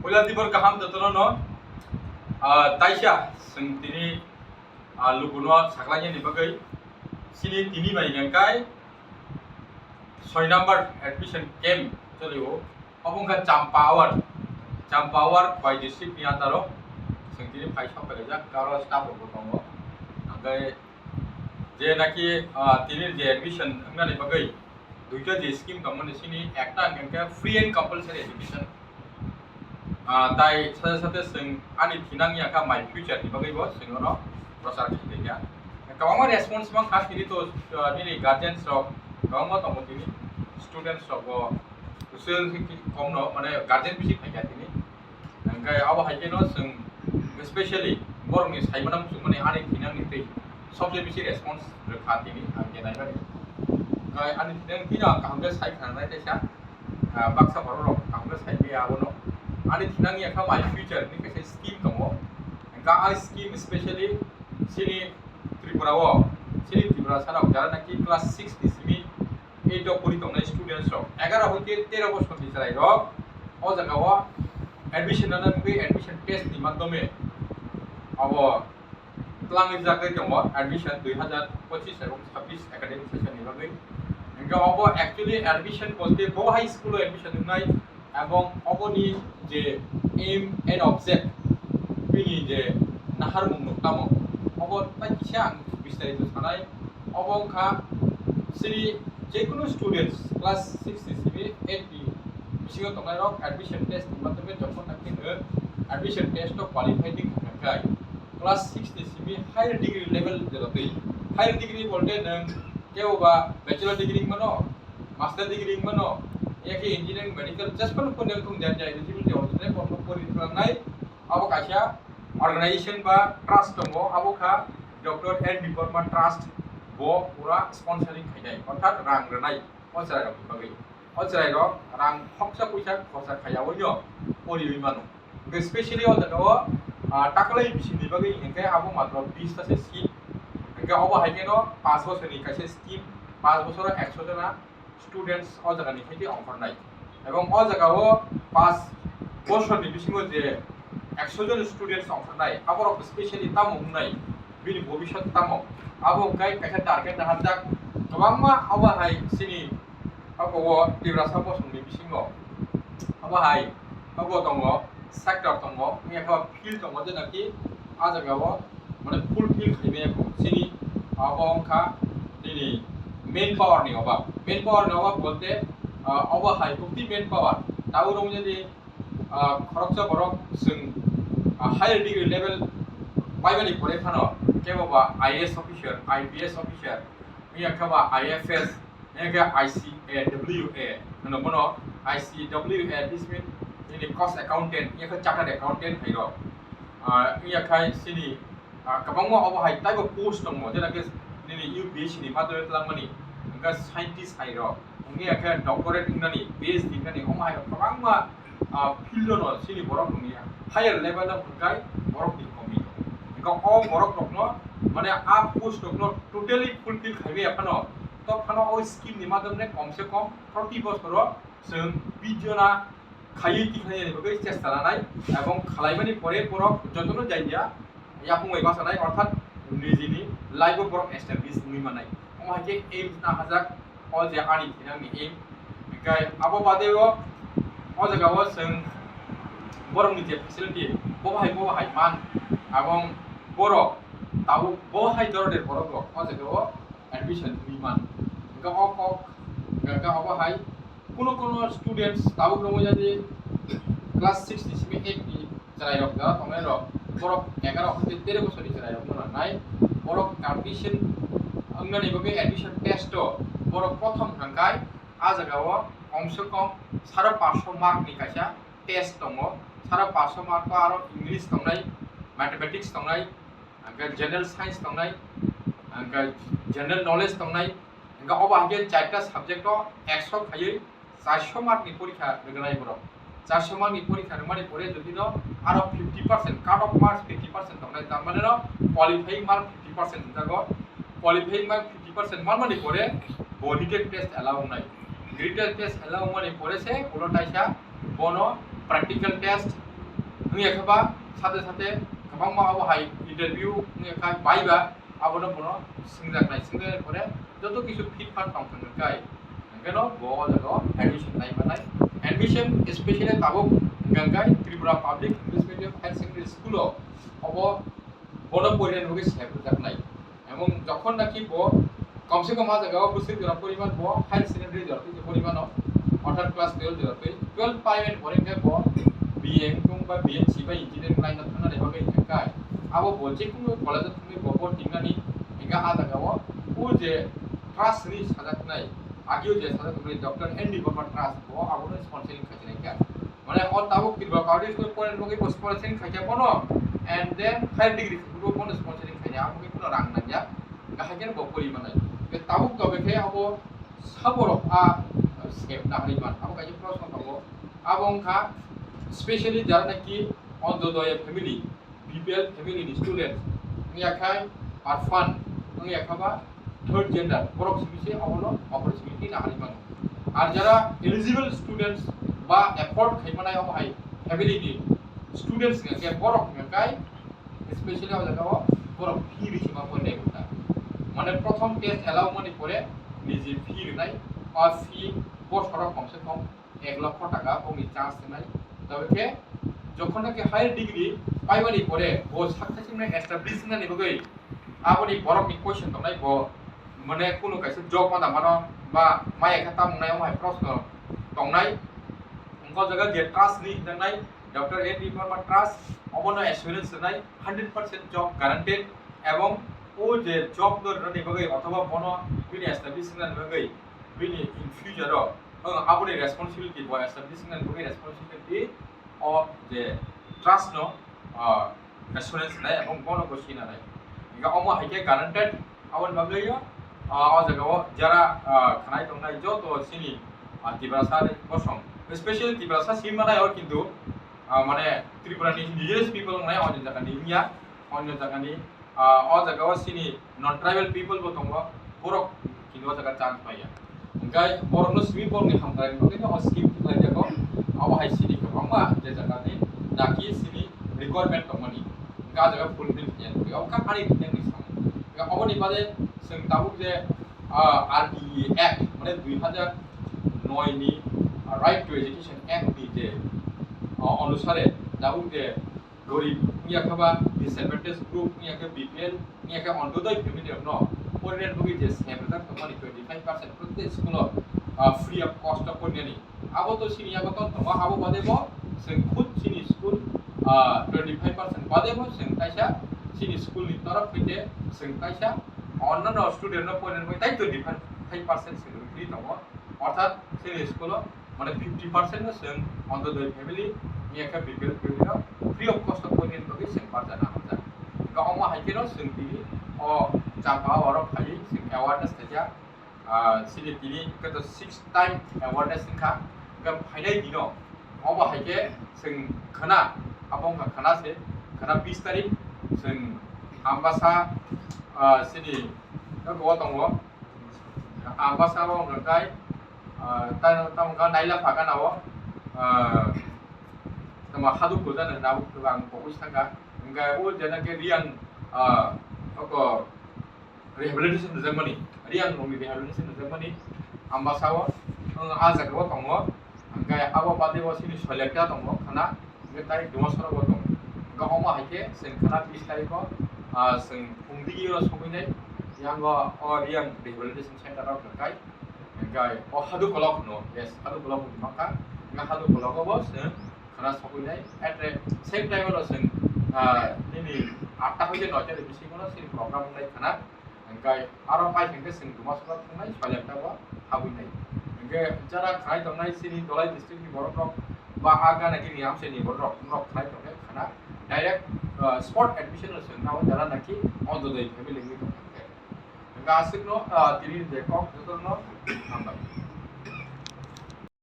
Pula tibor kaham jatono no taisha sing tini luguno saklanya ni bagai sini tini mai gangkai 6 number admission camp chaliwo abong ka champawar by district ni ataro sing tini pai shop ka karo staff ko tongo angkai je naki tini je admission ngani bagai duita je scheme kamone sini ekta gangkai free and compulsory education তাই সাথে সাথে जों आंनि थिनांनि आखा माइ फिउचारनि बागैबो जोङो प्रसार खालामनाया गोबां रेसपन्स मा खास दिनै दिनै गार्जियन्स रक गोबां दङ दिनै स्टुडेन्टस रक जों खम न माने गार्जियन बिसि फायगा दिनै ओंखाय आबो हायकेनो जों स्पेशली बरनि साइमोनाम जों माने आंनि थिनांनि दै सबसे बिसि रेसपन्स रोखा दिनै आं जेनाय बायदि ओंखाय आंनि थिनांनि दिना कामगे साइखानाय देसा बाक्सा बर'रक कामगे साइबे आबोनो आंनि थिनांनि आखा माइ फिउचारनि खायसे स्किम दङ गा आ स्किम स्पेशली सिनि त्रिपुराव सिनि त्रिपुरा सानाव जानाखि क्लास 6 डिसिमि 8 आव परि दंनाय स्टुडेन्टस रक 11 हइते 13 बोसोरनि जाय रक अ जागाव एडमिशन आना बे एडमिशन टेस्ट नि माध्यमे अब क्लांनि जागै दङ एडमिशन 2025 एबं 26 एकाडेमिक सेशननि बागै इंगा अब एक्चुअली एडमिशन बोलते बो हाई स्कुल एडमिशन होनाय এবং অবনি যে এম এন্ড অবজেক্ট বিনি যে নাহার মুংনক তামো অব বাকিছে আं বিস্তারিত সানাय অবংখা সিরি যেকোনো স্টুডেন্টস ক্লাস 6 সিসিবি 8 বি বিসিও তংनाय रक एडमिशन टेस्ट माध्यमे যখন নাকিनो एडमिशन टेस्ट क्वालिफाइडिंग थाखाय क्लास 6 सिसिबि हायर डिग्री लेवल जेरबै हायर डिग्री बोलते नों केवबा बैचलर डिग्री मनो मास्टर डिग्री मनो एक इंजीनियरिंग मेडिकल जस्ट पर कोने तुम जान जाय एलिजिबिलिटी होने फर्म परि खालामनाय आबो कासिया अर्गेनाइजेशन बा ट्रास्ट दङ आबो खा डक्टर एंड डिपार्टमेंट ट्रास्ट बो पूरा स्पॉन्सरिंग खायनाय अर्थात रां रनाय अचराय रक बागै अचराय रक रां खक्सा पैसा खरसा खायावैनो परि विमानो स्पेशली अजगाव टाकलै बिसिनि बागै एंखाय आबो मात्र 20 तासे सीट एंखाय आबो हायकेनो 5 बोसोरनि कासे स्कीम 5 बोसोराव 100 जना स्टूडेंट्स अ जागानि खायथि अंफरनाय एवं अ जागाव 5 बोसोरनि बिसिङाव जे 100 जन स्टूडेंट्स अंफरनाय आबरक स्पेशली तामो बुंनाय बिनि भबिष्यत तामो आबो गाय कायथा टारगेट नाहारजाक गोबांमा आबो हाय सिनि आबो तिब्रासा बोसोरनि बिसिङाव आबो हाय आबो दङ सेक्टर दङ मेखा फिल्ड दङ जेनाखि आ जागाव माने फुल फिल्ड खायनायखौ सिनि आबो अंखा दिनि मेन पावर नि अभाव बोलते अब हाई कुक्ति मेन पावर ताऊ रंग जदि खरकसा बरक जों हायर डिग्री लेवल बायबानि परे फानो केबा आईएएस ऑफिसर आईपीएस ऑफिसर मियाखबा आईएफएस एगा आईसीडब्ल्यूए होनो बनो ICWA this mean in cost accountant एखा चार्टार्ड अकाउंटेंट हैरो मियाखाय सिनि गोबां अब हाई टाइप ऑफ पोस्ट दङ जेनाखि दिनै यूपीएससी नि मादर तलामनि ओंगा साइंटिस्ट हाइरो ओंगे आखा डक्टरेट इंनानि पीएचडी इंनानि ओम हाइरो गोबांमा फिल्ड न सिनि बरक ननिया हायर लेवल अफ गाय बरक नि कमी ओंगा अ बरक दकनो माने आ पोस्ट दकनो टोटली फुलफिल खाइबे आपनो तो फानो ओ स्कीम नि मादरने कम से कम 30 बोसोर जों बिजना खायै तिखायनि बगै चेष्टा लानाय एवं खालायबानि परे बरक जतनो जायया यापुङै बासानाय अर्थात निजिनि लाइफ बरक एस्टाब्लिश नुइ मानाय ओमाके एम ना हाजाक अ जे आनि थिनांनि एम गाय आबो बादेव अ जगाव जों बरमनि जे फेसिलिटी बहाय मान एवं बर ताबो बहाय दरदे बरक अ जगाव एडमिशन नुइ मान गा अ हाय कोनो स्टूडेंट्स ताबो रंग जदि क्लास 6 सिम 8 नि जाय रक दा तंनाय रक बरक 11 हते 13 बोसोरनि जाय रक नाय बरक एडमिशन अंगनानि बगे एडमिशन टेस्ट बरक प्रथम थांगाय आ जगाव कम से कम 550 मार्क नि कासा टेस्ट दङ 550 मार्क आरो इंग्लिश दंनाय मैथमेटिक्स दंनाय आंगा जनरल साइंस दंनाय आंगा जनरल नॉलेज दंनाय आंगा अब आगे चारटा सब्जेक्ट 100 खायै 400 मार्क नि परीक्षा होगनाय बरक 400 मार्क नि परीक्षा रमानि परे जदि न आरो 50% कट ऑफ मार्क्स 50% दंनाय तारमाने न क्वालिफाइंग मार्क 50% जागो क्वालिफाइंग मार्क 50% मानमानि परे रिटेन टेस्ट अलाउ नाय रिटेन टेस्ट अलाउ मानि परे से उलटाइसा बोनो practical test ngiya khaba sate kabang ma abo hai interview ngiya kha baiba abo no bono singjak pore joto kisu fit fan tong thang kai ngeno bo jago admission nai manai admission especially tabuk gangai Tripura Public English Medium Higher Secondary School abo bono porian hoge sebjak nai এবং যখন নাকি ব কমসে কম আজ গাও বুঝতে জরা পরিমাণ ব হাই সেকেন্ডারি জরা যে পরিমাণ অর্থাৎ ক্লাস 12 জরা 12 পাইমেন্ট পরিমাণ ব বিএম কুং বা বিএসসি বা ইঞ্জিনিয়ারিং লাইন থানা রে বাগে থাকায় আবো বলছে কোন কলেজ তুমি বব টিংনানি এগা আদা গাও ও যে ট্রাস্ট নি সাজাক নাই আগেও যে সাজাক করে ডক্টর এনডি বাবা ট্রাস্ট ব আবো স্পন্সরিং খাইছে নাই কা মানে অন তাবো কিবা পাউডার স্কুল পয়েন্ট বগে স্পন্সরিং খাইছে বনো এন্ড দেন হায়ার ডিগ্রি গুলো বনো স্পন্সরিং খাইছে আবো কোনো রাং না যা gahagen bo porimanai ke tabuk to beke abo saborok a skep na hariman abo kaje proshno thabo abong kha specially jara naki ondodoya family BPL family ni student ngiya khai orphan ngiya khaba third gender borok sibise abono opportunity na hariman ar jara eligible students ba effort khaimanai abo hai family ni students nge borok nge kai especially abo jagao borok fee rishima pone gota মানে প্রথম test allow মানে পরে নিজে ফি নাই আর ফি বছর কমসে কম 1 লক্ষ টাকা ওনি চান্স নাই তবে যখন নাকি হায়ার ডিগ্রি পাইবানি পরে ও সাকসেসফুলি এস্টাবলিশ না নিবগৈ আবনি বরকনি কোশ্চেন দনাই ব মানে কোনো কাইছে জব মানা মানো বা মাই একাতা মনাই মাই প্রশ্ন দংনাই অঙ্ক জায়গা যে ট্রাস্ট নি দংনাই doctor A D pharma trust অবনো অ্যাসুরেন্স নাই 100% জব গ্যারান্টেড এবং ও যে জব দরনি বগৈ অথবা বনো বিনি এস্টাবলিশমেন্ট বগৈ বিনি ইন ফিউচার আবনি রেসপন্সিবিলিটি বয় এস্টাবলিশমেন্ট বগৈ রেসপন্সিবিলিটি অ যে ট্রাস্ট নো অ্যাসুরেন্স নাই এবং বনো গসি না নাই ইগা অমো হাইকে গ্যারান্টেড আবন বগৈ অ জায়গাও যারা খানাই দংনাই যত সিনি তিব্রাসা বসং স্পেশালি তিব্রাসা সিমানায় কিন্তু মানে ত্রিপুরানি ইন্ডিজিনাস পিপল নাই অন্য জায়গানি ইয়া অন্য জায়গানি অ জায়গাও সিনি নন ট্রাইবাল পিপল বো দङ বরক কিন্তু জায়গা চান্স পাইয়া গাই বরকনো সিমি বরনি হামতাই কিন্তু অ স্কিম লাইক জায়গা আও হাই সিনি কমা যে জায়গানি নাকি সিনি রিকোয়ারমেন্ট দङনি গা জায়গা ফুলফিল কিয়ান অ কা আনি দিনে নিসাম গা অবনি বাদে जों তাবুক যে আরবিই অ্যাক্ট মানে 2009 নি রাইট টু এডুকেশন অ্যাক্ট নি যে অনুসারে তাবুক যে গরিব নিয়াখাবা ডিসএডভান্টেজ গ্রুপ নিয়াকে বিপিএল নিয়াকে অন্তোদয় ফ্যামিলি ন পরিণত বগি যে সেভেদার তোমানি 25% প্রত্যেক school free of cost of পরিণানি আবো তো সিনিয়াগত তোমা আবো বাদেব जों खुद सिनि स्कुल 25% বাদেব जों কাইসা सिनि स्कुल नि तरफ হইতে जों কাইসা অন্যান্য স্টুডেন্ট পরিণত হই তাই 25% जों ফ্রি দङ অর্থাৎ सिनि स्कुल মানে 50% जों অন্তোদয় ফ্যামিলি নিয়াকে BPL family free of cost of point बगे जों बाजाना हमजा गावमा हाइकेनो जों दिनि अ जापा और फालि जों अवेयरनेस थाया सिनि दिनि कत 6 टाइम अवेयरनेस खा ग फाइनाय दिनो अबा हाइके जों खना आबं खना से खना 20 तारिख जों आम्बासा सिनि गवा दङ आम्बासा गंगाय तामगा Naila फागानाव nama hadu ko jana na bu bang ko usanga nga o jana ke riang ko rehabilitation Germany riang no mi rehabilitation Germany ambasawa aja ko tongo nga abo bade bo sini solekta tongo khana nga tai dumasara bo tongo nga oma haike sen khana 20 tarik ko sen phungdi ro sominai yang o riang rehabilitation center ro kai nga o hadu kolok no yes hadu kolok maka nga hadu kolok bo sen খানা সকুইনাই এট same time হলো जों दिनै 8টা হইতে 9টা বেশি কোনো সেই programme নাই খানা ओमफ्राय आरो पाइथेंखौ जों दुमासुरा थांनाय सयलेक्टाबा हाबैनाय ओमफ्राय जारा खानाय दंनाय सिनि दलाय डिस्ट्रिक्टनि बर'फ्राव बा आगानाखि नियामसेनि बर'फ्राव खानाय दंनाय खाना डाइरेक्ट स्पट एडमिशन जों नाव जारा नाखि অন্তোদয় ফ্যামিলি नि दं गासिबो दिनै जे कक जतनो हामबाय